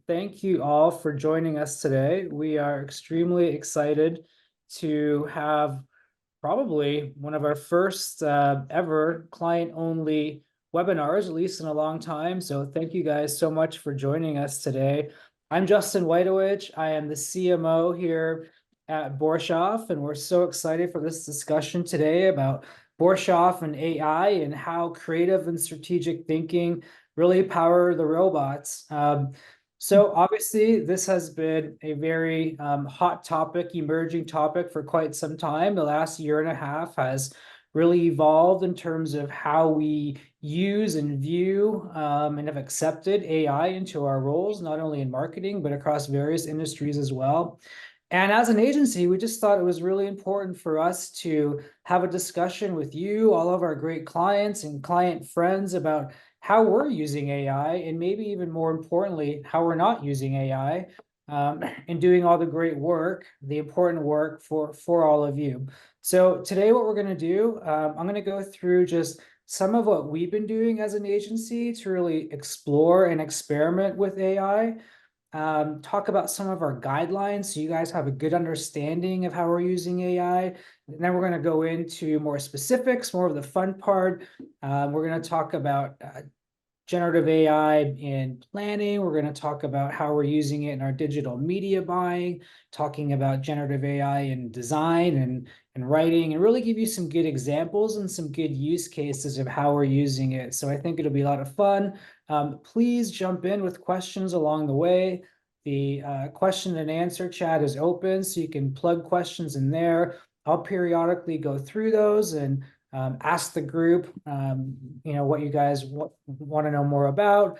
thank you all for joining us today. We are extremely excited to have probably one of our first ever client-only webinars, at least in a long time. So thank you guys so much for joining us today. I'm Justin Whitowich. I am the CMO here at Borshoff, and we're so excited for this discussion today about Borshoff and AI and how creative and strategic thinking really power the robots. So obviously, this has been a very hot topic, emerging topic for quite some time. The last year and a half has really evolved in terms of how we use and view and have accepted AI into our roles, not only in marketing, but across various industries as well. And as an agency, we just thought it was really important for us to have a discussion with you, all of our great clients and client friends, about how we're using AI, and maybe even more importantly, how we're not using AI and doing all the great work, the important work for all of you. So today, what we're going to do, I'm going to go through just some of what we've been doing as an agency to really explore and experiment with AI. Talk about some of our guidelines so you guys have a good understanding of how we're using AI. And then we're going to go into more specifics, more of the fun part. We're going to talk about generative AI in planning. We're going to talk about how we're using it in our digital media buying, talking about generative AI in design and writing, and really give you some good examples and some good use cases of how we're using it. So I think it'll be a lot of fun. Please jump in with questions along the way. The question and answer chat is open, so you can plug questions in there. I'll periodically go through those and ask the group, what you guys want to know more about.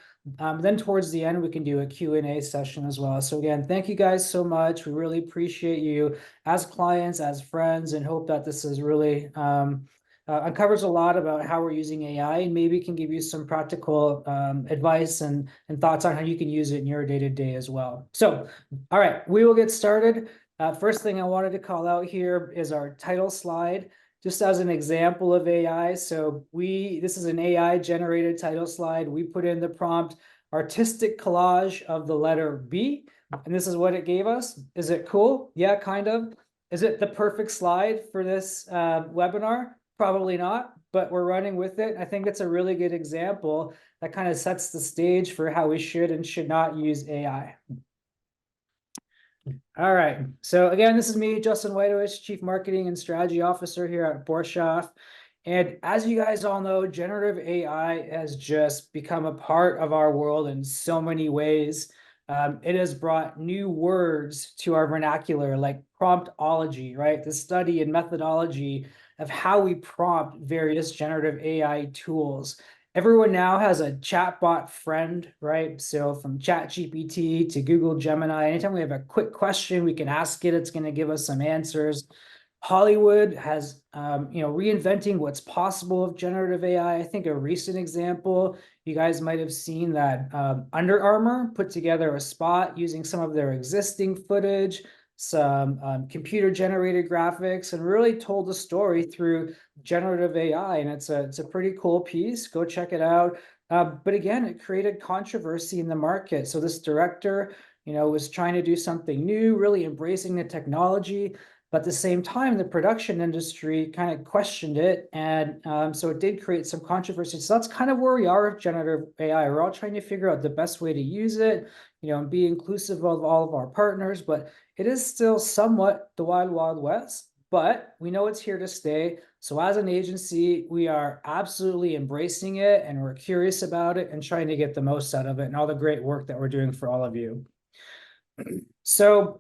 Then towards the end, we can do a Q&A session as well. So again, thank you guys so much. We really appreciate you as clients, as friends, and hope that this is really uncovers a lot about how we're using AI, and maybe can give you some practical advice and thoughts on how you can use it in your day-to-day as well. So, all right, we will get started. First thing I wanted to call out here is our title slide, just as an example of AI. So this is an AI generated title slide. We put in the prompt, artistic collage of the letter B, and this is what it gave us. Is it cool? Yeah, kind of. Is it the perfect slide for this webinar? Probably not, but we're running with it. I think it's a really good example that kind of sets the stage for how we should and should not use AI. All right. So again, this is me, Justin Whitowich, Chief Marketing and Strategy Officer here at Borshoff. And as you guys all know, generative AI has just become a part of our world in so many ways. It has brought new words to our vernacular, like promptology, right? The study and methodology of how we prompt various generative AI tools. Everyone now has a chatbot friend, right? So from ChatGPT to Google Gemini, anytime we have a quick question, we can ask it, it's going to give us some answers. Hollywood has, reinventing what's possible of generative AI. I think a recent example, you guys might have seen that Under Armour put together a spot using some of their existing footage, some computer-generated graphics, and really told the story through generative AI. And it's a pretty cool piece. Go check it out. But again, it created controversy in the market. So this director, was trying to do something new, really embracing the technology. But at the same time, the production industry kind of questioned it. And so it did create some controversy. So that's kind of where we are with generative AI. We're all trying to figure out the best way to use it, and be inclusive of all of our partners. But it is still somewhat the wild, wild west. But we know it's here to stay. So as an agency, we are absolutely embracing it, and we're curious about it and trying to get the most out of it and all the great work that we're doing for all of you. So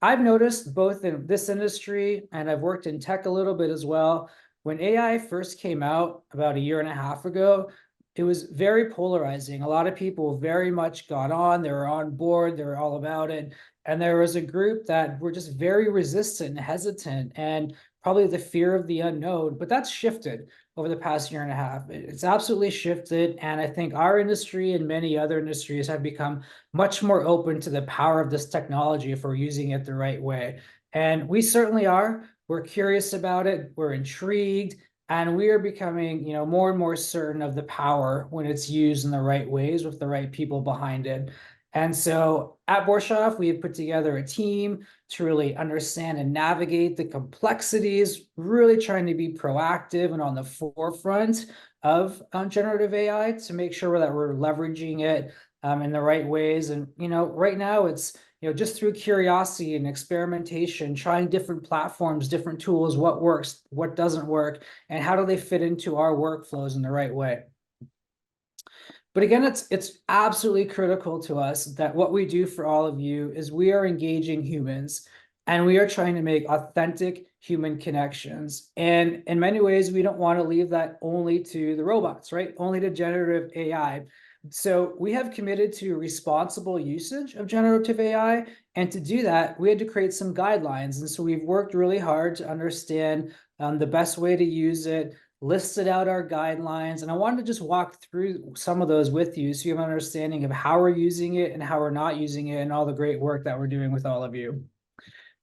I've noticed both in this industry, and I've worked in tech a little bit as well, when AI first came out about a year and a half ago, it was very polarizing. A lot of people very much got on, they were on board, they were all about it. And there was a group that were just very resistant and hesitant, and probably the fear of the unknown. But that's shifted over the past year and a half. It's absolutely shifted. And I think our industry and many other industries have become much more open to the power of this technology if we're using it the right way. And we certainly are. We're curious about it. We're intrigued. And we are becoming, more and more certain of the power when it's used in the right ways with the right people behind it. And so at Borshoff, we have put together a team to really understand and navigate the complexities, really trying to be proactive and on the forefront of generative AI to make sure that we're leveraging it in the right ways. And, right now it's, just through curiosity and experimentation, trying different platforms, different tools, what works, what doesn't work, and how do they fit into our workflows in the right way. But again, it's absolutely critical to us that what we do for all of you is we are engaging humans and we are trying to make authentic human connections. And in many ways, we don't want to leave that only to the robots, right? Only to generative AI. So we have committed to responsible usage of generative AI. And to do that, we had to create some guidelines. And so we've worked really hard to understand the best way to use it, listed out our guidelines, and I wanted to just walk through some of those with you so you have an understanding of how we're using it and how we're not using it and all the great work that we're doing with all of you.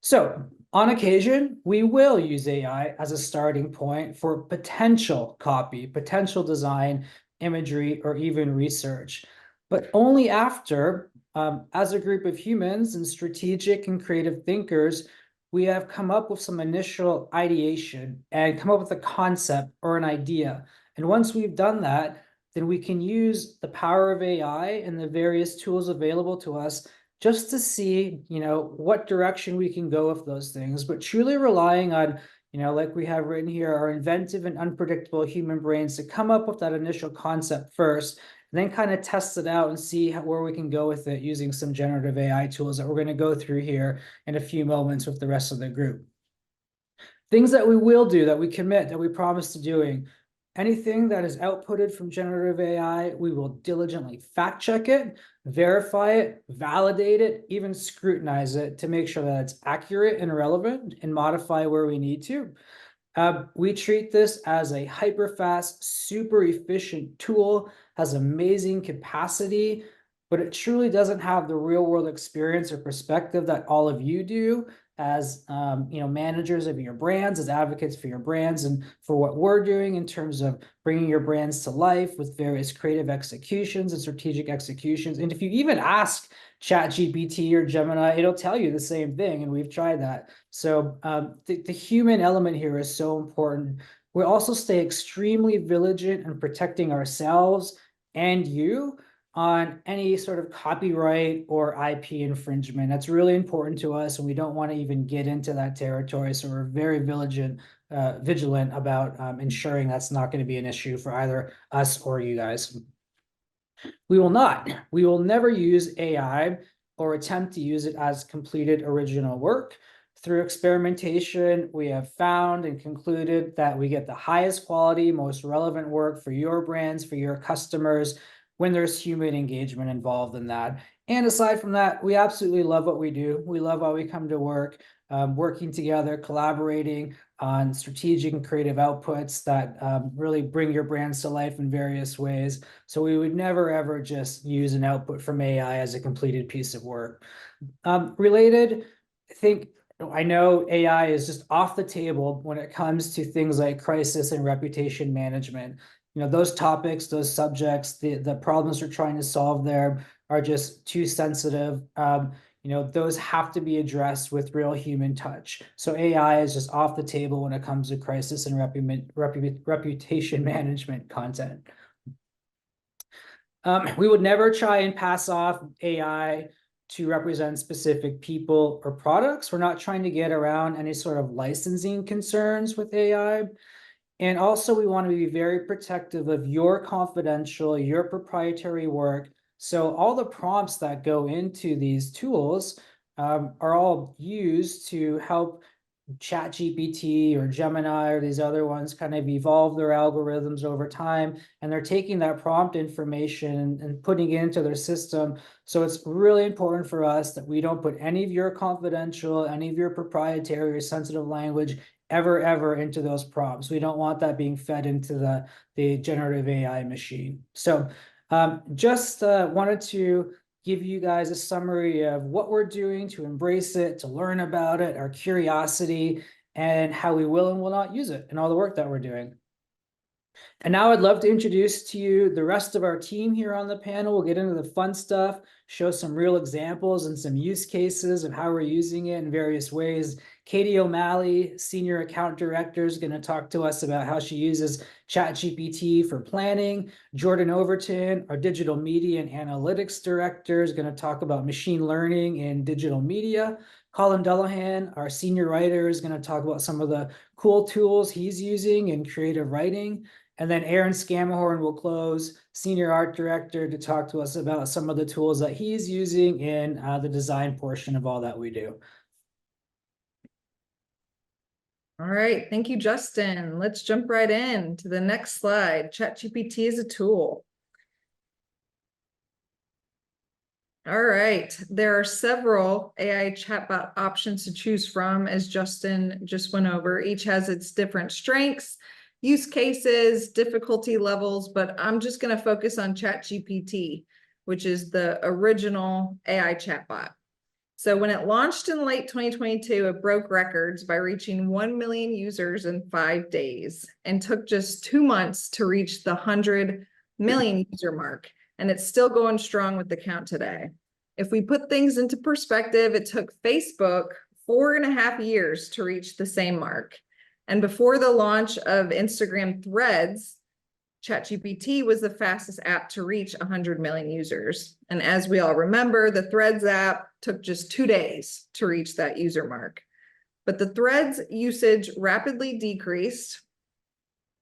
So on occasion, we will use AI as a starting point for potential copy, potential design, imagery, or even research, but only after, as a group of humans and strategic and creative thinkers, we have come up with some initial ideation and come up with a concept or an idea. And once we've done that, then we can use the power of AI and the various tools available to us just to see, what direction we can go with those things, but truly relying on, like we have written here, our inventive and unpredictable human brains to come up with that initial concept first, and then kind of test it out and see where we can go with it using some generative AI tools that we're going to go through here in a few moments with the rest of the group. Things that we will do, that we commit, that we promise to doing. Anything that is outputted from generative AI, we will diligently fact check it, verify it, validate it, even scrutinize it to make sure that it's accurate and relevant, and modify where we need to. We treat this as a hyper-fast, super efficient tool, has amazing capacity, but it truly doesn't have the real-world experience or perspective that all of you do as managers of your brands, as advocates for your brands, and for what we're doing in terms of bringing your brands to life with various creative executions and strategic executions. And if you even ask ChatGPT or Gemini, it'll tell you the same thing, and we've tried that. So the human element here is so important. We also stay extremely vigilant in protecting ourselves and you on any sort of copyright or IP infringement. That's really important to us, and we don't want to even get into that territory. So we're very vigilant about ensuring that's not going to be an issue for either us or you guys. We will never use AI or attempt to use it as completed original work. Through experimentation, we have found and concluded that we get the highest quality, most relevant work for your brands, for your customers, when there's human engagement involved in that. And aside from that, we absolutely love what we do. We love how we come to work, working together, collaborating on strategic and creative outputs that really bring your brands to life in various ways. So we would never, ever just use an output from AI as a completed piece of work. Related, I know AI is just off the table when it comes to things like crisis and reputation management. Those topics, those subjects, the problems we're trying to solve there are just too sensitive. Those have to be addressed with real human touch. So AI is just off the table when it comes to crisis and reputation management content. We would never try and pass off AI to represent specific people or products. We're not trying to get around any sort of licensing concerns with AI. And also, we want to be very protective of your confidential, your proprietary work. So all the prompts that go into these tools are all used to help ChatGPT or Gemini or these other ones kind of evolve their algorithms over time, and they're taking that prompt information and putting it into their system. So it's really important for us that we don't put any of your confidential, any of your proprietary or sensitive language ever into those prompts. We don't want that being fed into the generative AI machine. So just wanted to give you guys a summary of what we're doing to embrace it, to learn about it, our curiosity, and how we will and will not use it, and all the work that we're doing. And now I'd love to introduce to you the rest of our team here on the panel. We'll get into the fun stuff, show some real examples and some use cases of how we're using it in various ways. Katie O'Malley, Senior Account Director, is going to talk to us about how she uses ChatGPT for planning. Jordan Overton, our Digital Media and Analytics Director, is going to talk about machine learning in digital media. Colin Dullahan, our senior writer, is going to talk about some of the cool tools he's using in creative writing. And then Aaron Scamahorn will close, Senior Art Director, to talk to us about some of the tools that he's using in the design portion of all that we do. All right, thank you, Justin. Let's jump right in to the next slide. ChatGPT is a tool. All right, there are several AI chatbot options to choose from, as Justin just went over. Each has its different strengths, use cases, difficulty levels, but I'm just going to focus on ChatGPT, which is the original AI chatbot. So when it launched in late 2022, it broke records by reaching 1 million users in 5 days and took just 2 months to reach the 100 million user mark. And it's still going strong with the count today. If we put things into perspective, it took Facebook 4.5 years to reach the same mark. And before the launch of Instagram Threads, ChatGPT was the fastest app to reach 100 million users. And as we all remember, the Threads app took just 2 days to reach that user mark. But the Threads usage rapidly decreased,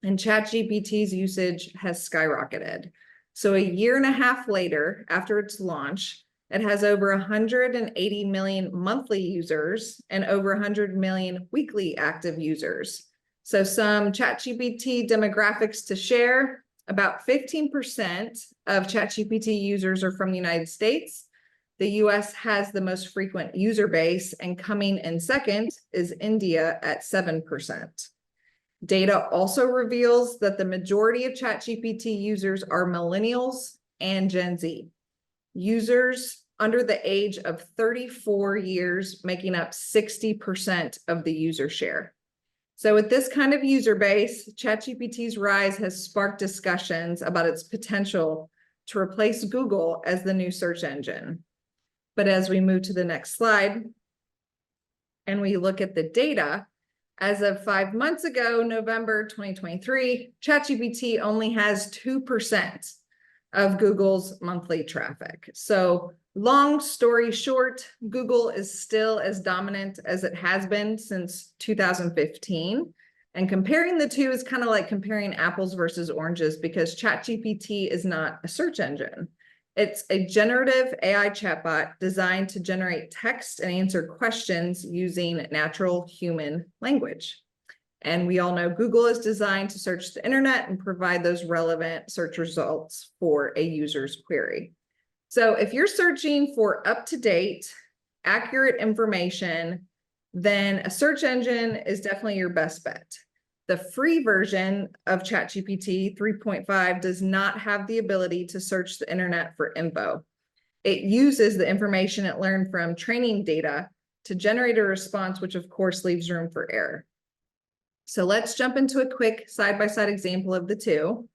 and ChatGPT's usage has skyrocketed. So a year and a half later, after its launch, it has over 180 million monthly users and over 100 million weekly active users. So some ChatGPT demographics to share: about 15% of ChatGPT users are from the United States. The US has the most frequent user base, and coming in second is India at 7%. Data also reveals that the majority of ChatGPT users are millennials and Gen Z. Users under the age of 34 years making up 60% of the user share. So with this kind of user base, ChatGPT's rise has sparked discussions about its potential to replace Google as the new search engine. But as we move to the next slide and we look at the data, as of 5 months ago, November 2023, ChatGPT only has 2% of Google's monthly traffic. So long story short, Google is still as dominant as it has been since 2015. And comparing the two is kind of like comparing apples versus oranges, because ChatGPT is not a search engine. It's a generative AI chatbot designed to generate text and answer questions using natural human language. And we all know Google is designed to search the internet and provide those relevant search results for a user's query. So if you're searching for up-to-date, accurate information, then a search engine is definitely your best bet. The free version of ChatGPT 3.5 does not have the ability to search the internet for info. It uses the information it learned from training data to generate a response, which of course leaves room for error. So let's jump into a quick side-by-side example of the two.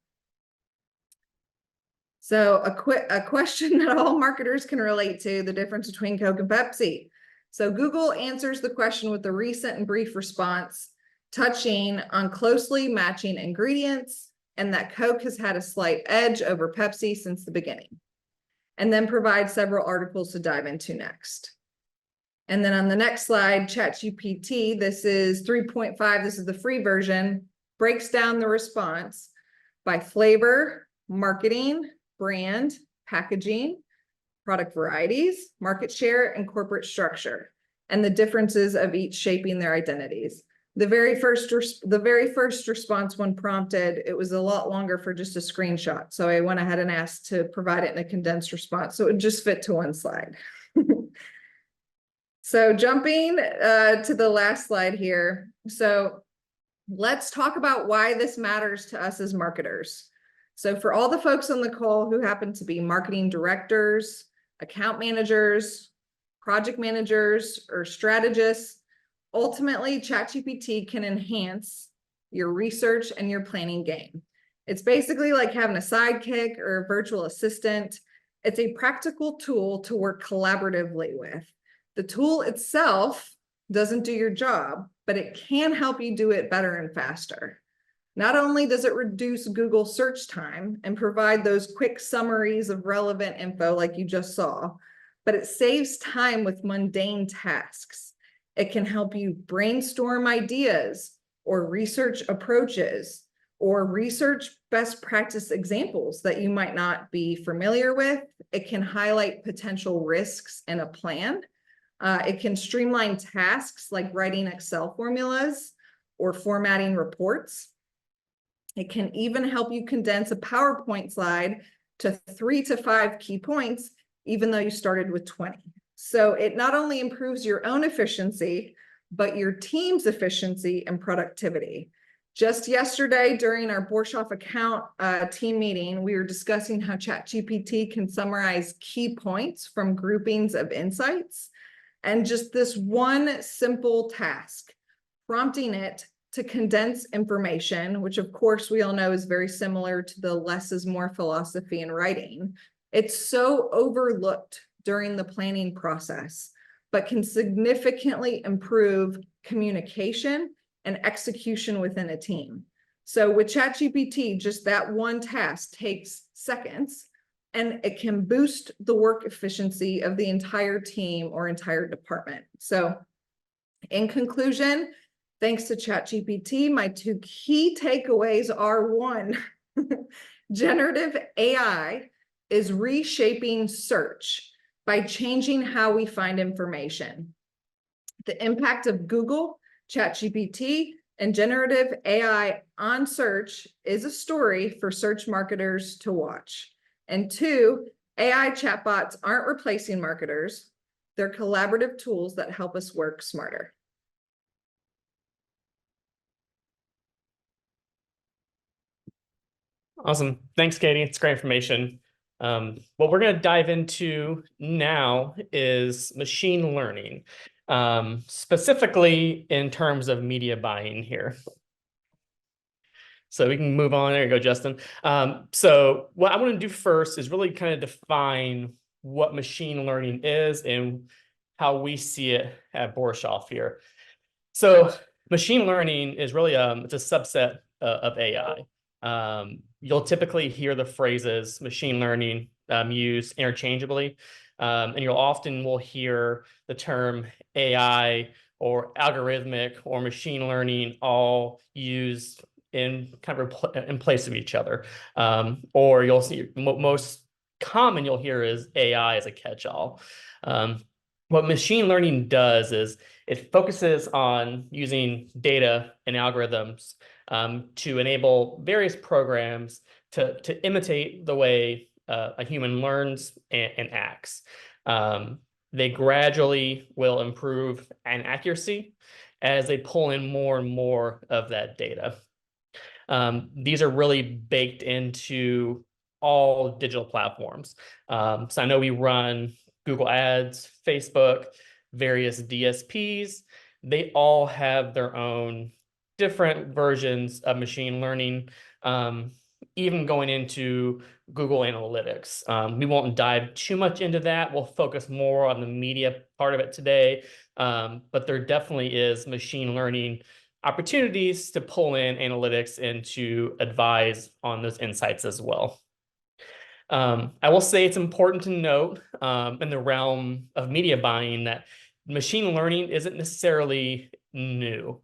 So a question that all marketers can relate to: the difference between Coke and Pepsi. So Google answers the question with a recent and brief response, touching on closely matching ingredients and that Coke has had a slight edge over Pepsi since the beginning, and then provides several articles to dive into next. And then on the next slide, ChatGPT, this is 3.5, this is the free version, breaks down the response by flavor, marketing, brand, packaging, product varieties, market share, and corporate structure, and the differences of each shaping their identities. The very first response, when prompted, it was a lot longer for just a screenshot. So I went ahead and asked to provide it in a condensed response, so it would just fit to one slide. So jumping to the last slide here. So let's talk about why this matters to us as marketers. So for all the folks on the call who happen to be marketing directors, account managers, project managers, or strategists, ultimately ChatGPT can enhance your research and your planning game. It's basically like having a sidekick or a virtual assistant. It's a practical tool to work collaboratively with. The tool itself doesn't do your job, but it can help you do it better and faster. Not only does it reduce Google search time and provide those quick summaries of relevant info like you just saw, but it saves time with mundane tasks. It can help you brainstorm ideas or research approaches or research best practice examples that you might not be familiar with. It can highlight potential risks in a plan. It can streamline tasks like writing Excel formulas or formatting reports. It can even help you condense a PowerPoint slide to 3 to 5 key points, even though you started with 20. So it not only improves your own efficiency, but your team's efficiency and productivity. Just yesterday during our Borshoff account team meeting, we were discussing how ChatGPT can summarize key points from groupings of insights. And just this one simple task, prompting it to condense information, which of course we all know is very similar to the less is more philosophy in writing. It's so overlooked during the planning process, but can significantly improve communication and execution within a team. So with ChatGPT, just that one task takes seconds, and it can boost the work efficiency of the entire team or entire department. So in conclusion, thanks to ChatGPT, my 2 key takeaways are: 1, generative AI is reshaping search by changing how we find information. The impact of Google, ChatGPT, and generative AI on search is a story for search marketers to watch. And 2, AI chatbots aren't replacing marketers. They're collaborative tools that help us work smarter. Awesome. Thanks, Katie. It's great information. What we're going to dive into now is machine learning, specifically in terms of media buying here. So we can move on. There you go, Justin. So what I want to do first is really kind of define what machine learning is and how we see it at Borshoff here. So machine learning is really it's a subset of AI. You'll typically hear the phrases machine learning used interchangeably, and you'll often will hear the term AI or algorithmic or machine learning all used in kind of in place of each other. Or you'll see most common you'll hear is AI as a catch-all. What machine learning does is it focuses on using data and algorithms to enable various programs to imitate the way a human learns and acts. They gradually will improve in accuracy as they pull in more and more of that data. These are really baked into all digital platforms. So I know we run Google Ads, Facebook, various DSPs. They all have their own different versions of machine learning, even going into Google Analytics. We won't dive too much into that. We'll focus more on the media part of it today, but there definitely is machine learning opportunities to pull in analytics and to advise on those insights as well. I will say it's important to note in the realm of media buying that machine learning isn't necessarily new.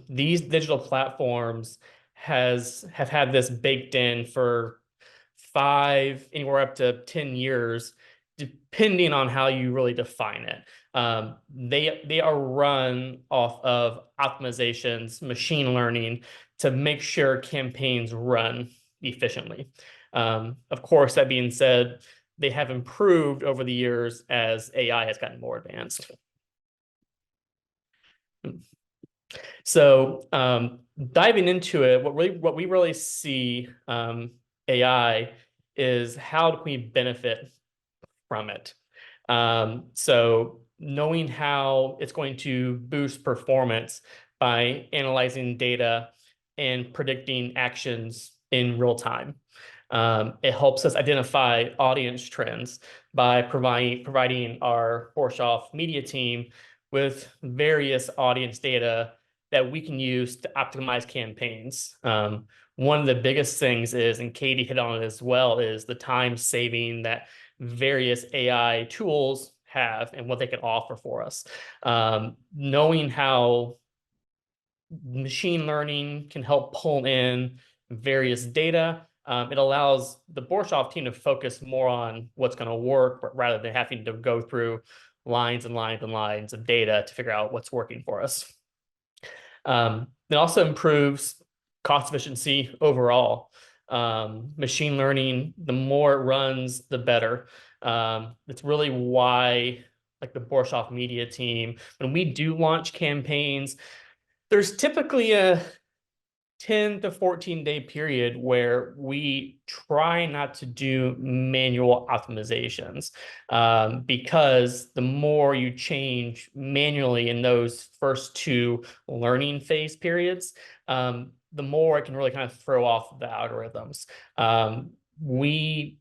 These digital platforms have had this baked in for 5, anywhere up to 10 years, depending on how you really define it. They are run off of optimizations, machine learning to make sure campaigns run efficiently. Of course, that being said, they have improved over the years as AI has gotten more advanced. So diving into it, what we really see AI is how do we benefit from it. So knowing how it's going to boost performance by analyzing data and predicting actions in real time. It helps us identify audience trends by providing our Borshoff media team with various audience data that we can use to optimize campaigns. One of the biggest things is, and Katie hit on it as well, is the time saving that various AI tools have and what they can offer for us. Knowing how machine learning can help pull in various data, it allows the Borshoff team to focus more on what's going to work rather than having to go through lines and lines and lines of data to figure out what's working for us. It also improves cost efficiency overall. Machine learning, the more it runs, the better. It's really why, like the Borshoff media team, when we do launch campaigns, there's typically a 10 to 14-day period where we try not to do manual optimizations, because the more you change manually in those first two learning phase periods, the more it can really kind of throw off the algorithms. We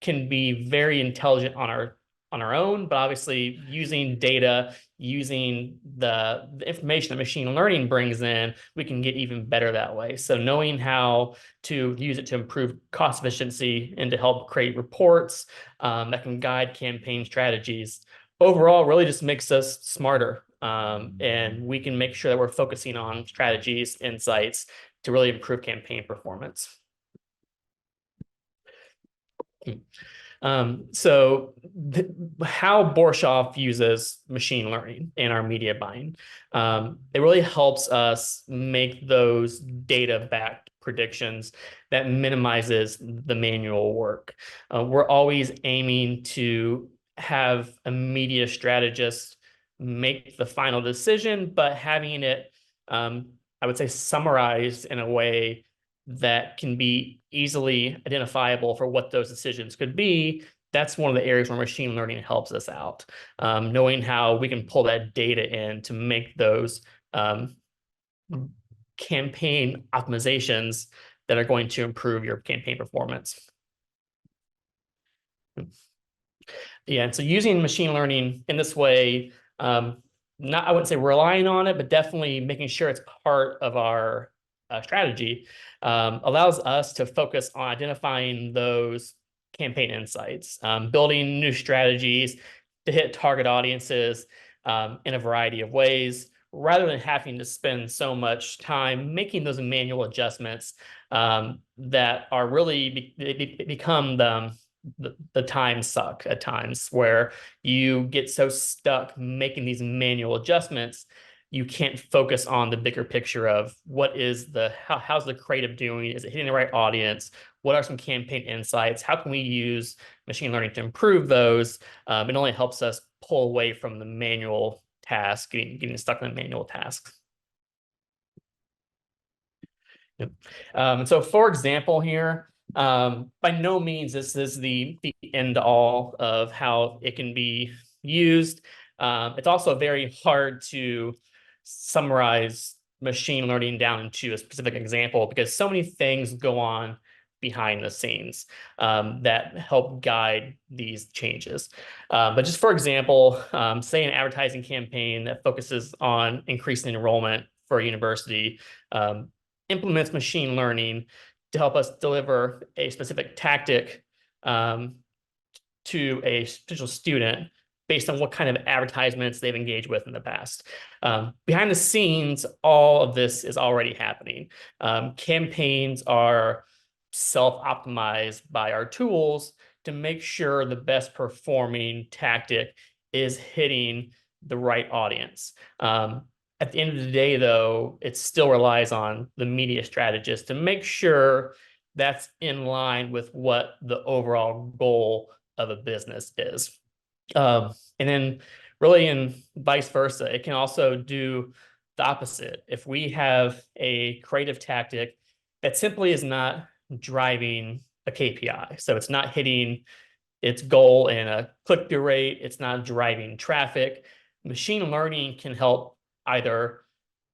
can be very intelligent on our own, but obviously using data, using the information that machine learning brings in, we can get even better that way. So knowing how to use it to improve cost efficiency and to help create reports that can guide campaign strategies overall really just makes us smarter. And we can make sure that we're focusing on strategies, insights to really improve campaign performance. So how Borshoff uses machine learning in our media buying, it really helps us make those data-backed predictions that minimizes the manual work. We're always aiming to have a media strategist make the final decision, but having it, I would say, summarized in a way that can be easily identifiable for what those decisions could be. That's one of the areas where machine learning helps us out. Knowing how we can pull that data in to make those campaign optimizations that are going to improve your campaign performance. Yeah, and so using machine learning in this way, I wouldn't say relying on it, but definitely making sure it's part of our strategy, allows us to focus on identifying those campaign insights, building new strategies to hit target audiences in a variety of ways, rather than having to spend so much time making those manual adjustments that are really become the time suck at times, where you get so stuck making these manual adjustments you can't focus on the bigger picture of what is how's the creative doing? Is it hitting the right audience? What are some campaign insights? How can we use machine learning to improve those? It only helps us pull away from the manual task, getting stuck in the manual tasks. Yep. And so, for example, here, by no means this is the end all of how it can be used. It's also very hard to summarize machine learning down into a specific example because so many things go on behind the scenes that help guide these changes. But just for example, say an advertising campaign that focuses on increasing enrollment for a university implements machine learning to help us deliver a specific tactic to a potential student based on what kind of advertisements they've engaged with in the past. Behind the scenes, all of this is already happening. Campaigns are self-optimized by our tools to make sure the best performing tactic is hitting the right audience. At the end of the day, though, it still relies on the media strategist to make sure that's in line with what the overall goal of a business is. And then really in vice versa, it can also do the opposite. If we have a creative tactic that simply is not driving a KPI, so it's not hitting its goal in a click-through rate, it's not driving traffic, machine learning can help either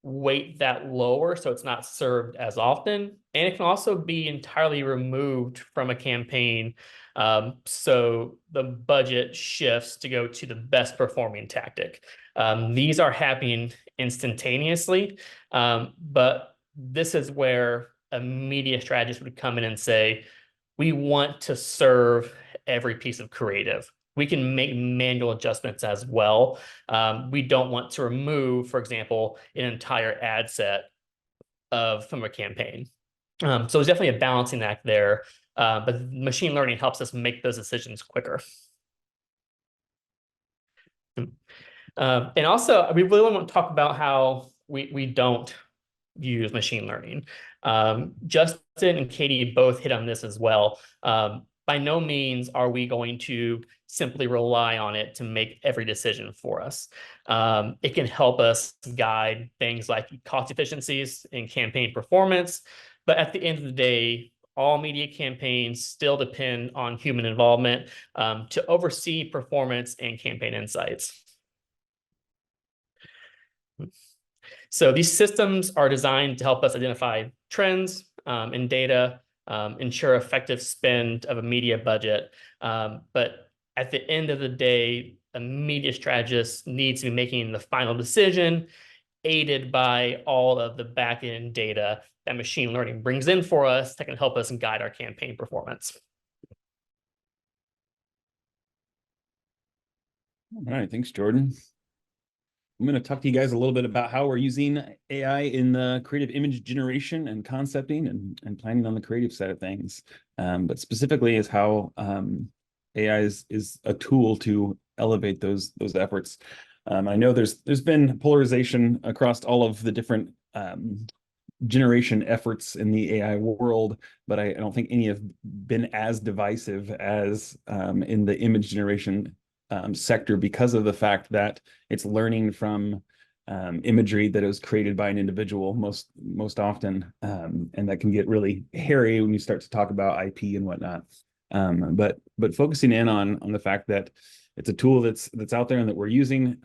weight that lower so it's not served as often. And it can also be entirely removed from a campaign. So the budget shifts to go to the best performing tactic. These are happening instantaneously, but this is where a media strategist would come in and say, we want to serve every piece of creative. We can make manual adjustments as well. We don't want to remove, for example, an entire ad set from a campaign. So it's definitely a balancing act there, but machine learning helps us make those decisions quicker. And also, we really want to talk about how we don't use machine learning. Justin and Katie both hit on this as well. By no means are we going to simply rely on it to make every decision for us. It can help us guide things like cost efficiencies and campaign performance. But at the end of the day, all media campaigns still depend on human involvement to oversee performance and campaign insights. So these systems are designed to help us identify trends in data, ensure effective spend of a media budget. But at the end of the day, a media strategist needs to be making the final decision, aided by all of the back-end data that machine learning brings in for us that can help us guide our campaign performance. All right, thanks, Jordan. I'm going to talk to you guys a little bit about how we're using AI in the creative image generation and concepting and planning on the creative side of things. But specifically is how AI is a tool to elevate those efforts. I know there's been polarization across all of the different generation efforts in the AI world, but I don't think any have been as divisive as in the image generation sector, because of the fact that it's learning from imagery that was created by an individual most often, and that can get really hairy when you start to talk about IP and whatnot. But focusing in on the fact that it's a tool that's out there and that we're using,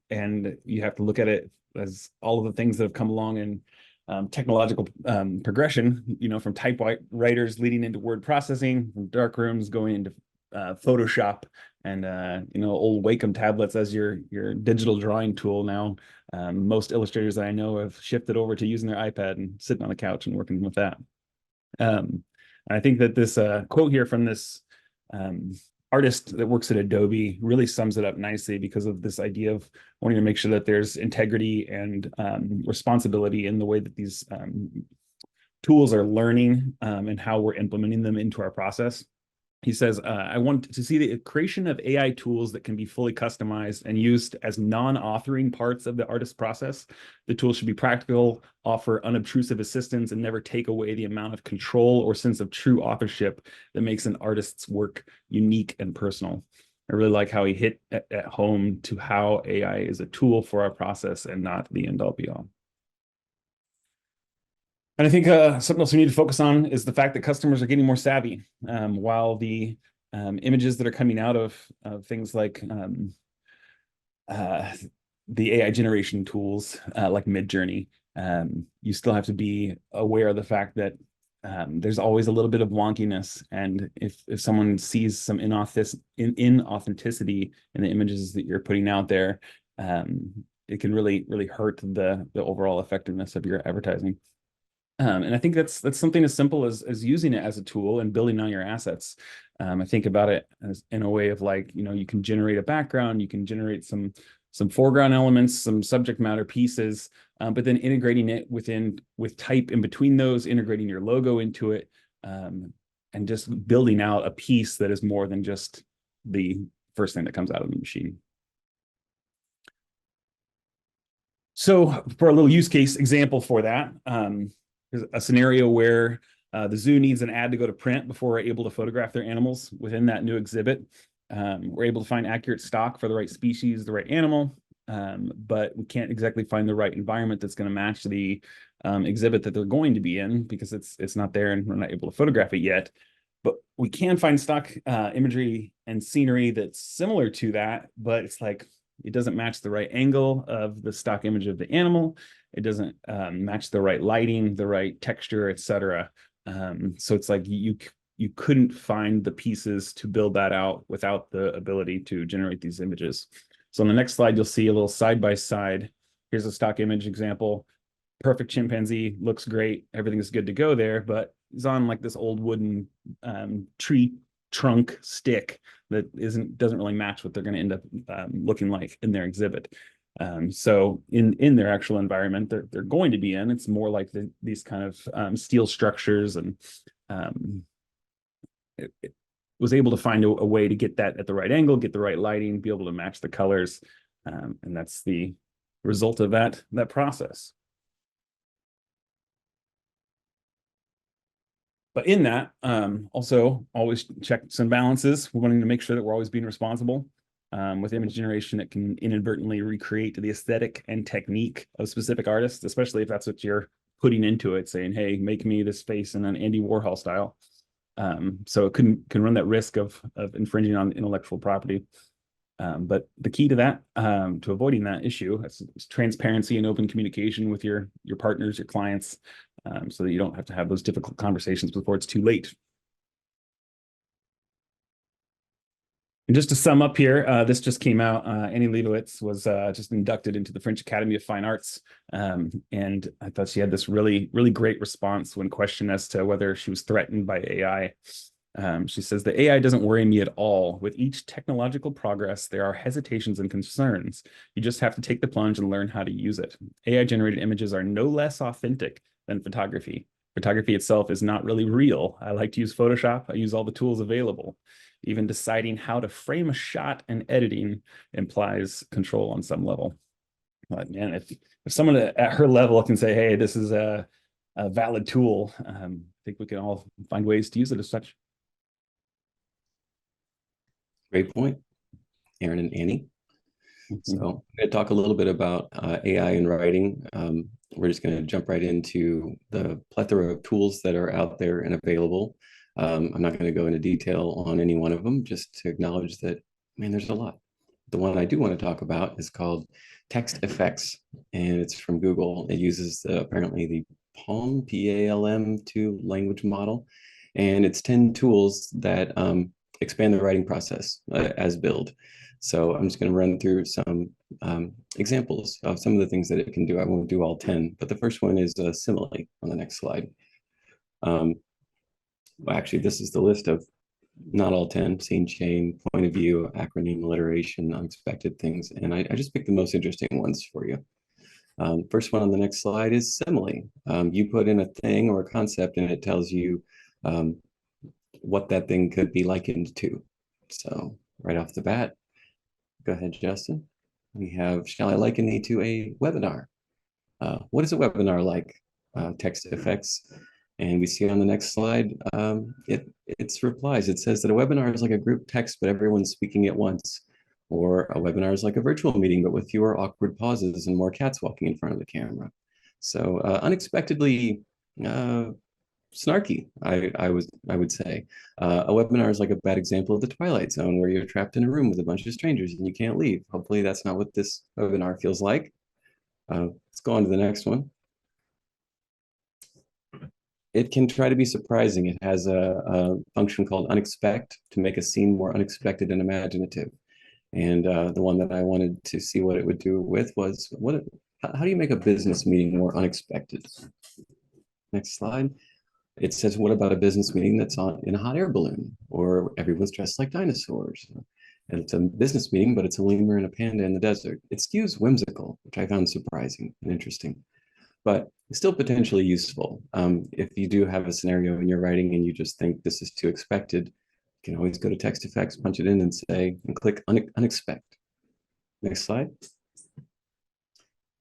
and you have to look at it as all of the things that have come along in technological progression, from typewriters leading into word processing, from dark rooms going into Photoshop, and old Wacom tablets as your digital drawing tool now. Most illustrators that I know have shifted over to using their iPad and sitting on the couch and working with that. I think that this quote here from this artist that works at Adobe really sums it up nicely, because of this idea of wanting to make sure that there's integrity and responsibility in the way that these tools are learning and how we're implementing them into our process. He says, I want to see the creation of AI tools that can be fully customized and used as non-authoring parts of the artist's process. The tools should be practical, offer unobtrusive assistance, and never take away the amount of control or sense of true authorship that makes an artist's work unique and personal. I really like how he hit at home to how AI is a tool for our process and not the end-all be-all. And I think something else we need to focus on is the fact that customers are getting more savvy. While the images that are coming out of things like the AI generation tools like Midjourney, you still have to be aware of the fact that there's always a little bit of wonkiness. And if someone sees some inauthenticity in the images that you're putting out there, it can really, really hurt the overall effectiveness of your advertising. And I think that's something as simple as using it as a tool and building on your assets. I think about it as in a way of like, you can generate a background, you can generate some foreground elements, some subject matter pieces, but then integrating it with type in between those, integrating your logo into it, and just building out a piece that is more than just the first thing that comes out of the machine. So for a little use case example for that, there's a scenario where the zoo needs an ad to go to print before we're able to photograph their animals within that new exhibit. We're able to find accurate stock for the right species, the right animal, but we can't exactly find the right environment that's going to match the exhibit that they're going to be in, because it's not there and we're not able to photograph it yet. But we can find stock imagery and scenery that's similar to that, but it's like it doesn't match the right angle of the stock image of the animal. It doesn't match the right lighting, the right texture, etc. So it's like you couldn't find the pieces to build that out without the ability to generate these images. So on the next slide, you'll see a little side by side. Here's a stock image example. Perfect chimpanzee, looks great. Everything's good to go there, but he's on like this old wooden tree trunk stick that doesn't really match what they're going to end up looking like in their exhibit. So in their actual environment, they're going to be in. It's more like these kind of steel structures, and it was able to find a way to get that at the right angle, get the right lighting, be able to match the colors, and that's the result of that process. But in that, also always checks and balances. We're wanting to make sure that we're always being responsible. With image generation, it can inadvertently recreate the aesthetic and technique of specific artists, especially if that's what you're putting into it, saying, hey, make me this face in an Andy Warhol style. So it can run that risk of infringing on intellectual property. But the key to that, to avoiding that issue, is transparency and open communication with your partners, your clients, so that you don't have to have those difficult conversations before it's too late. And just to sum up here, this just came out. Annie Leibovitz was just inducted into the French Academy of Fine Arts. And I thought she had this really, really great response when questioned as to whether she was threatened by AI. She says, the AI doesn't worry me at all. With each technological progress, there are hesitations and concerns. You just have to take the plunge and learn how to use it. AI-generated images are no less authentic than photography. Photography itself is not really real. I like to use Photoshop. I use all the tools available. Even deciding how to frame a shot and editing implies control on some level. But man, if someone at her level can say, hey, this is a valid tool, I think we can all find ways to use it as such. Great point, Aaron and Annie. So I'm going to talk a little bit about AI in writing. We're just going to jump right into the plethora of tools that are out there and available. I'm not going to go into detail on any one of them, just to acknowledge that, man, there's a lot. The one I do want to talk about is called Text Effects, and it's from Google. It uses apparently the PALM, P-A-L-M 2 language model, and it's 10 tools that expand the writing process as build. So I'm just going to run through some examples of some of the things that it can do. I won't do all 10, but the first one is a simile on the next slide. Well, actually, this is the list of not all 10: scene, chain, point of view, acronym, alliteration, unexpected things. And I just picked the most interesting ones for you. First one on the next slide is simile. You put in a thing or a concept and it tells you what that thing could be likened to. So right off the bat, go ahead, Justin. We have, shall I liken thee to a webinar? What is a webinar like? Text effects. And we see on the next slide, it's replies. It says that a webinar is like a group text, but everyone's speaking at once. Or a webinar is like a virtual meeting, but with fewer awkward pauses and more cats walking in front of the camera. So unexpectedly snarky, I would say. A webinar is like a bad example of the Twilight Zone, where you're trapped in a room with a bunch of strangers and you can't leave. Hopefully that's not what this webinar feels like. Let's go on to the next one. It can try to be surprising. It has a function called unexpect to make a scene more unexpected and imaginative. And the one that I wanted to see what it would do with was, how do you make a business meeting more unexpected? Next slide. It says, what about a business meeting that's in a hot air balloon, or everyone's dressed like dinosaurs? And it's a business meeting, but it's a lemur and a panda in the desert. It skews whimsical, which I found surprising and interesting, but still potentially useful. If you do have a scenario in your writing and you just think this is too expected, you can always go to text effects, punch it in and say, and click unexpect. Next slide.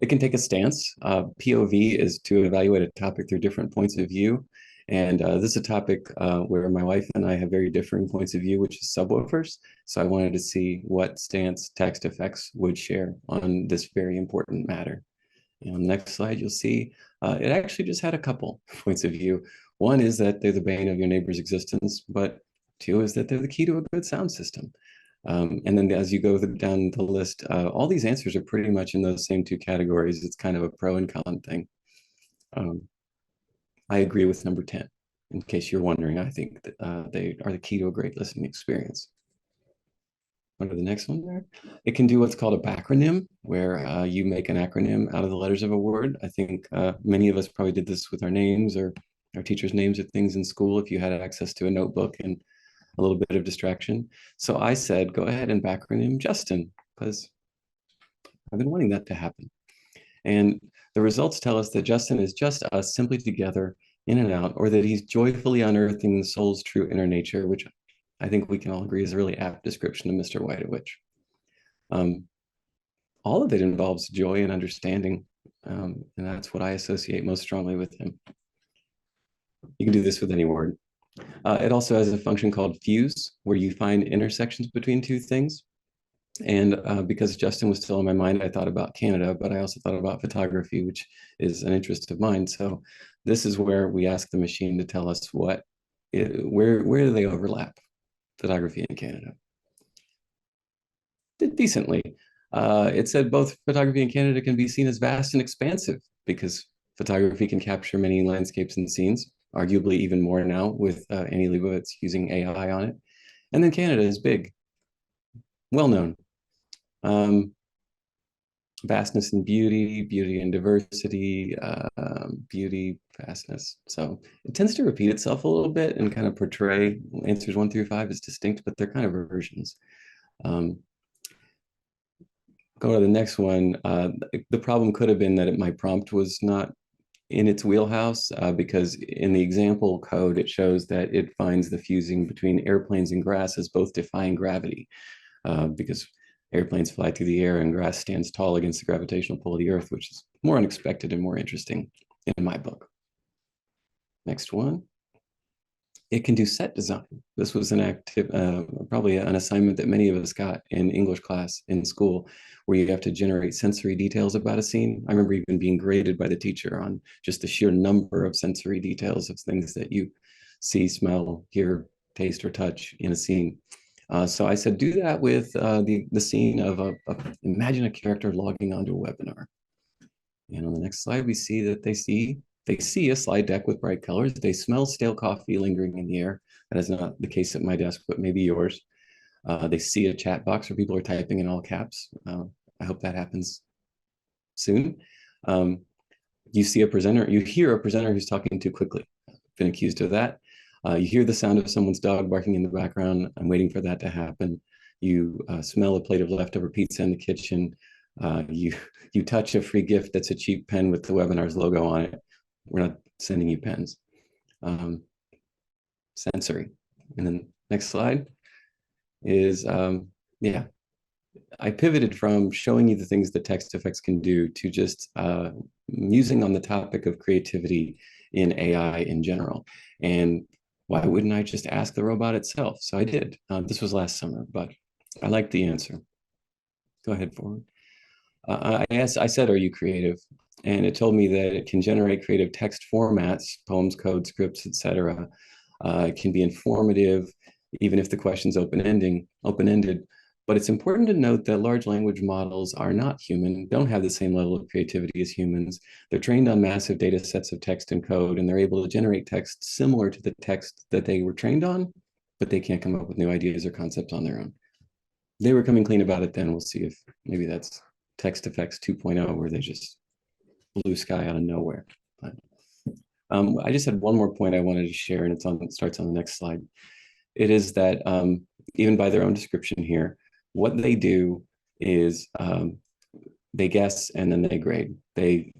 It can take a stance. POV is to evaluate a topic through different points of view. And this is a topic where my wife and I have very differing points of view, which is subwoofers. So I wanted to see what stance text effects would share on this very important matter. And on the next slide, you'll see it actually just had a couple points of view. One is that they're the bane of your neighbor's existence, but two is that they're the key to a good sound system. And then as you go down the list, all these answers are pretty much in those same two categories. It's kind of a pro and con thing. I agree with number 10. In case you're wondering, I think that they are the key to a great listening experience. Go to the next one there. It can do what's called a backronym, where you make an acronym out of the letters of a word. I think many of us probably did this with our names or our teachers' names or things in school if you had access to a notebook and a little bit of distraction. So I said, go ahead and backronym Justin, because I've been wanting that to happen. And the results tell us that Justin is just us, simply together, in and out, or that he's joyfully unearthing the soul's true inner nature, which I think we can all agree is a really apt description of Mr. Whitewitch. All of it involves joy and understanding, and that's what I associate most strongly with him. You can do this with any word. It also has a function called fuse, where you find intersections between two things. And because Justin was still in my mind, I thought about Canada, but I also thought about photography, which is an interest of mine. So this is where we ask the machine to tell us where do they overlap, photography and Canada. Did decently. It said both photography and Canada can be seen as vast and expansive because photography can capture many landscapes and scenes, arguably even more now with Annie Leibovitz using AI on it. And then Canada is big, well known. Vastness and beauty, beauty and diversity, beauty, vastness. So it tends to repeat itself a little bit and kind of portray answers 1 through 5 as distinct, but they're kind of versions. Go to the next one. The problem could have been that my prompt was not in its wheelhouse because in the example code, it shows that it finds the fusing between airplanes and grass as both defying gravity because airplanes fly through the air and grass stands tall against the gravitational pull of the earth, which is more unexpected and more interesting in my book. Next one. It can do set design. This was probably an assignment that many of us got in English class in school, where you have to generate sensory details about a scene. I remember even being graded by the teacher on just the sheer number of sensory details of things that you see, smell, hear, taste, or touch in a scene. So I said, do that with the scene of imagine a character logging onto a webinar. And on the next slide, we see that they see a slide deck with bright colors. They smell stale coffee lingering in the air. That is not the case at my desk, but maybe yours. They see a chat box where people are typing in all caps. I hope that happens soon. You see a presenter, you hear a presenter who's talking too quickly. I've been accused of that. You hear the sound of someone's dog barking in the background. I'm waiting for that to happen. You smell a plate of leftover pizza in the kitchen. You touch a free gift that's a cheap pen with the webinar's logo on it. We're not sending you pens. Sensory. And then next slide is, yeah, I pivoted from showing you the things that text effects can do to just musing on the topic of creativity in AI in general. And why wouldn't I just ask the robot itself? So I did. This was last summer, but I liked the answer. Go ahead forward. I said, are you creative? And it told me that it can generate creative text formats, poems, code, scripts, etc. It can be informative, even if the question's open-ended. But it's important to note that large language models are not human, don't have the same level of creativity as humans. They're trained on massive data sets of text and code, and they're able to generate text similar to the text that they were trained on, but they can't come up with new ideas or concepts on their own. They were coming clean about it then. We'll see if maybe that's text effects 2.0, where they just blue sky out of nowhere. But, I just had one more point I wanted to share, and it starts on the next slide. It is that even by their own description here, what they do is they guess and then they grade. They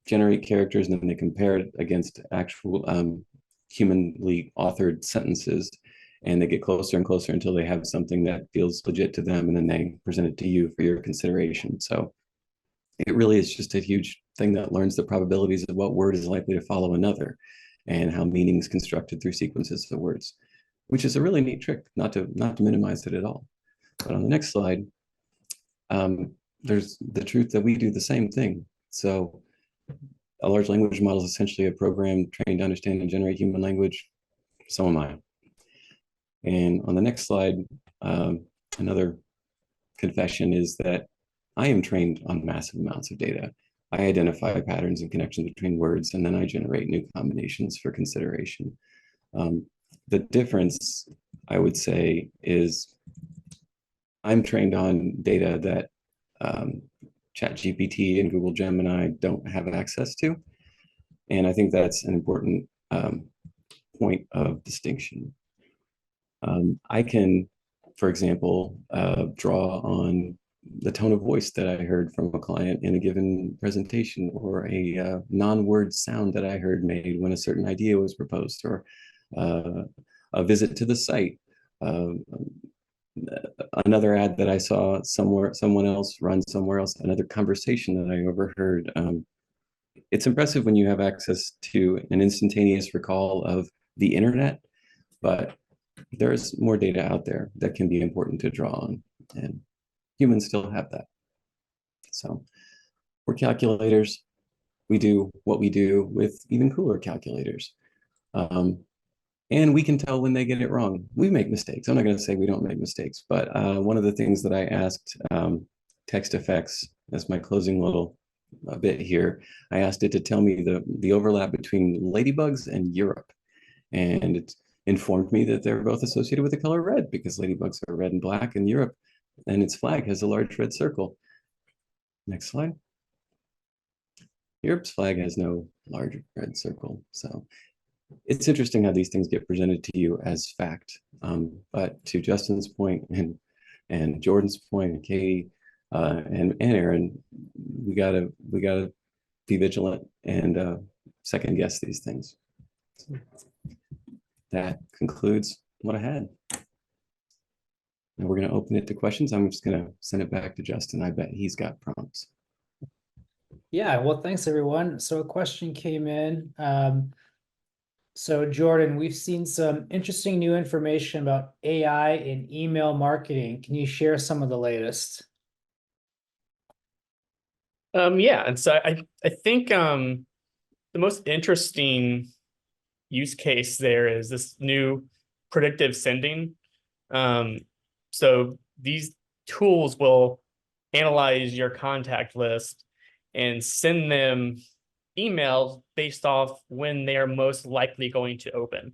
generate characters and then they compare it against actual humanly authored sentences, and they get closer and closer until they have something that feels legit to them, and then they present it to you for your consideration. So it really is just a huge thing that learns the probabilities of what word is likely to follow another and how meaning is constructed through sequences of words, which is a really neat trick, not to minimize it at all. But on the next slide, there's the truth that we do the same thing. So a large language model is essentially a program trained to understand and generate human language. So am I. And on the next slide, Another confession is that I am trained on massive amounts of data. I identify patterns and connections between words, and then I generate new combinations for consideration. The difference, I would say, is I'm trained on data that ChatGPT and Google Gemini don't have access to. And I think that's an important point of distinction. I can, for example, draw on the tone of voice that I heard from a client in a given presentation, or a non-word sound that I heard made when a certain idea was proposed, or a visit to the site. Another ad that I saw somewhere, someone else run somewhere else, another conversation that I overheard. It's impressive when you have access to an instantaneous recall of the internet, but there's more data out there that can be important to draw on, and humans still have that. So we're calculators. We do what we do with even cooler calculators. And we can tell when they get it wrong. We make mistakes. I'm not going to say we don't make mistakes, but one of the things that I asked TextFX as my closing little bit here, I asked it to tell me the overlap between ladybugs and Europe. And it informed me that they're both associated with the color red, because ladybugs are red and black in Europe, and its flag has a large red circle. Next slide. Europe's flag has no large red circle. So it's interesting how these things get presented to you as fact. But to Justin's point, and Jordan's point, and Katie, and Aaron, we gotta be vigilant and second guess these things. So that concludes what I had. Now we're going to open it to questions. I'm just going to send it back to Justin. I bet he's got prompts. Yeah, well, thanks everyone. So a question came in. So Jordan, we've seen some interesting new information about AI in email marketing. Can you share some of the latest? Yeah, and so I think the most interesting use case there is this new predictive sending. So these tools will analyze your contact list and send them emails based off when they are most likely going to open.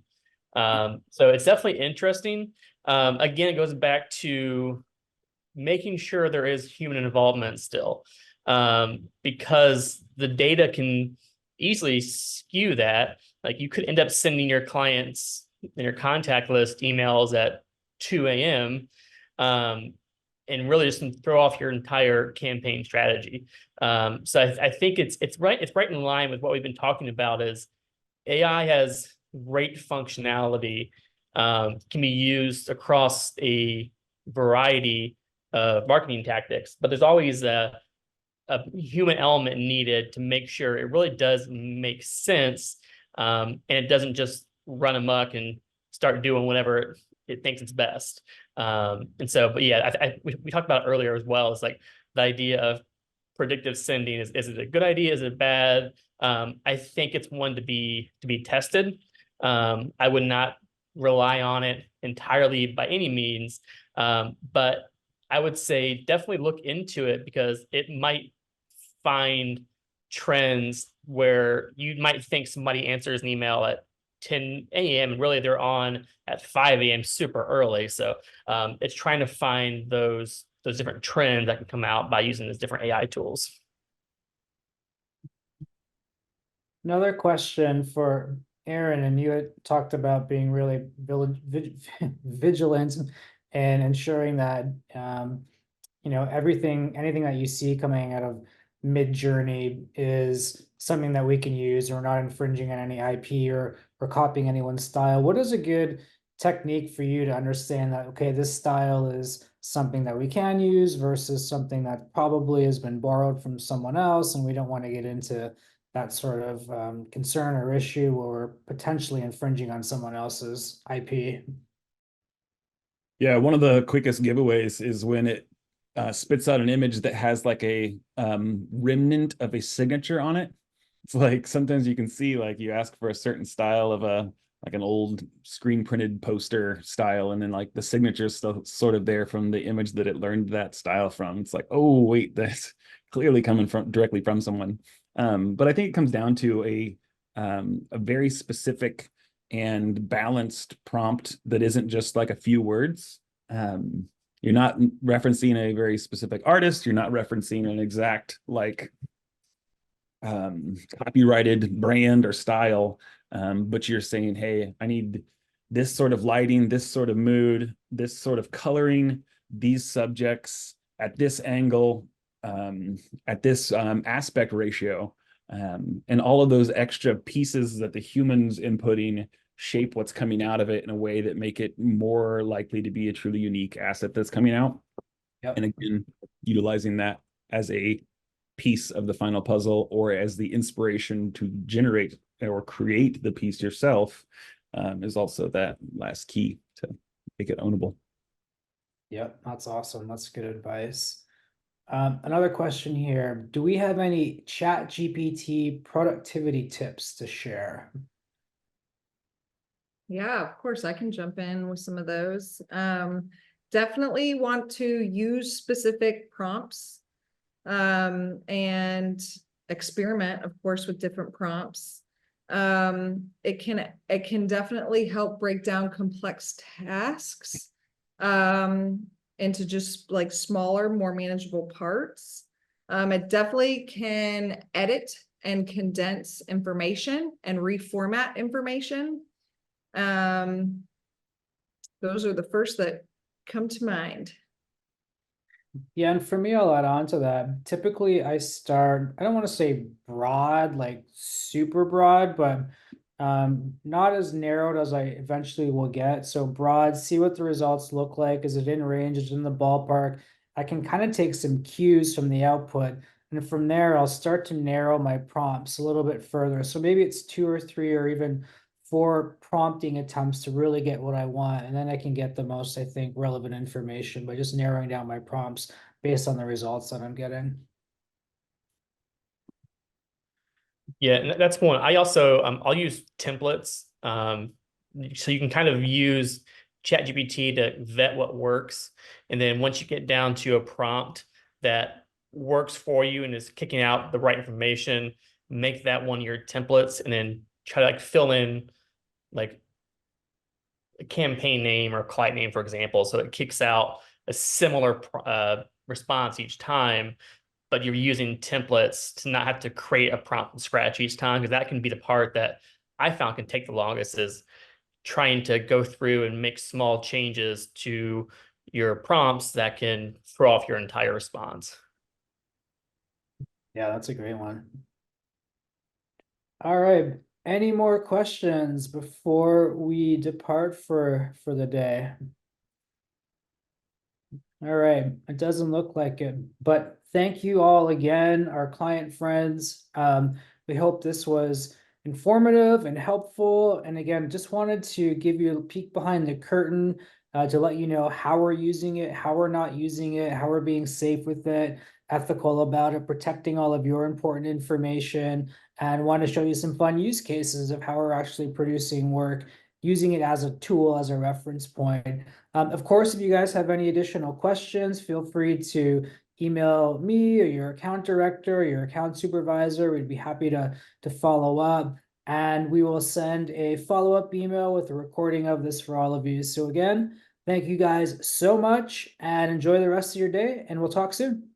So it's definitely interesting. Again, it goes back to making sure there is human involvement still, because the data can easily skew that. Like you could end up sending your clients in your contact list emails at 2 a.m. And really just throw off your entire campaign strategy. So I think it's right in line with what we've been talking about. Is AI has great functionality, can be used across a variety of marketing tactics, but there's always a human element needed to make sure it really does make sense, and it doesn't just run amok and start doing whatever it thinks it's best. And so, but yeah, we talked about it earlier as well. It's like the idea of predictive sending. Is it a good idea? Is it bad? I think it's one to be tested. I would not rely on it entirely by any means, but I would say definitely look into it, because it might find trends where you might think somebody answers an email at 10 a.m. and really they're on at 5 a.m. super early. So it's trying to find those different trends that can come out by using these different AI tools. Another question for Aaron, and you had talked about being really vigilant and ensuring that anything that you see coming out of Mid-Journey is something that we can use, or we're not infringing on any IP or copying anyone's style. What is a good technique for you to understand that, okay, this style is something that we can use versus something that probably has been borrowed from someone else, and we don't want to get into that sort of concern or issue or potentially infringing on someone else's IP? Yeah, one of the quickest giveaways is when it spits out an image that has like a remnant of a signature on it. It's like sometimes you can see, like, you ask for a certain style of a like an old screen printed poster style, and then like the signature's still sort of there from the image that it learned that style from. It's like, oh wait, that's clearly coming from directly from someone. But I think it comes down to a very specific and balanced prompt that isn't just like a few words. You're not referencing a very specific artist. You're not referencing an exact like copyrighted brand or style, but you're saying, hey, I need this sort of lighting, this sort of mood, this sort of coloring, these subjects at this angle, at this aspect ratio, and all of those extra pieces that the humans inputting shape what's coming out of it in a way that make it more likely to be a truly unique asset that's coming out. Yep. And again, utilizing that as a piece of the final puzzle or as the inspiration to generate or create the piece yourself is also that last key to make it ownable. Yep, that's awesome. That's good advice. Another question here. Do we have any ChatGPT productivity tips to share? Yeah, of course, I can jump in with some of those. Definitely want to use specific prompts and experiment, of course, with different prompts. It can definitely help break down complex tasks into just like smaller, more manageable parts. It definitely can edit and condense information and reformat information. Those are the first that come to mind. Yeah, and for me, I'll add on to that. Typically, I don't want to say broad, like super broad, but not as narrowed as I eventually will get. So broad, see what the results look like. Is it in range? Is it in the ballpark? I can kind of take some cues from the output. And from there, I'll start to narrow my prompts a little bit further. So maybe it's 2 or 3 or even 4 prompting attempts to really get what I want. And then I can get the most, I think, relevant information by just narrowing down my prompts based on the results that I'm getting. Yeah, and that's one. I also I'll use templates. So you can kind of use ChatGPT to vet what works. And then once you get down to a prompt that works for you and is kicking out the right information, make that one of your templates and then try to like fill in like a campaign name or client name, for example. So it kicks out a similar response each time, but you're using templates to not have to create a prompt from scratch each time, because that can be the part that I found can take the longest, is trying to go through and make small changes to your prompts that can throw off your entire response. Yeah, that's a great one. All right. Any more questions before we depart for the day? All right, it doesn't look like it, but thank you all again, our client friends. We hope this was informative and helpful. And again, just wanted to give you a peek behind the curtain to let you know how we're using it, how we're not using it, how we're being safe with it, ethical about it, protecting all of your important information, and want to show you some fun use cases of how we're actually producing work, using it as a tool, as a reference point. Of course, if you guys have any additional questions, feel free to email me or your account director or your account supervisor. We'd be happy to follow up. And we will send a follow-up email with a recording of this for all of you. So again, thank you guys so much and enjoy the rest of your day, and we'll talk soon.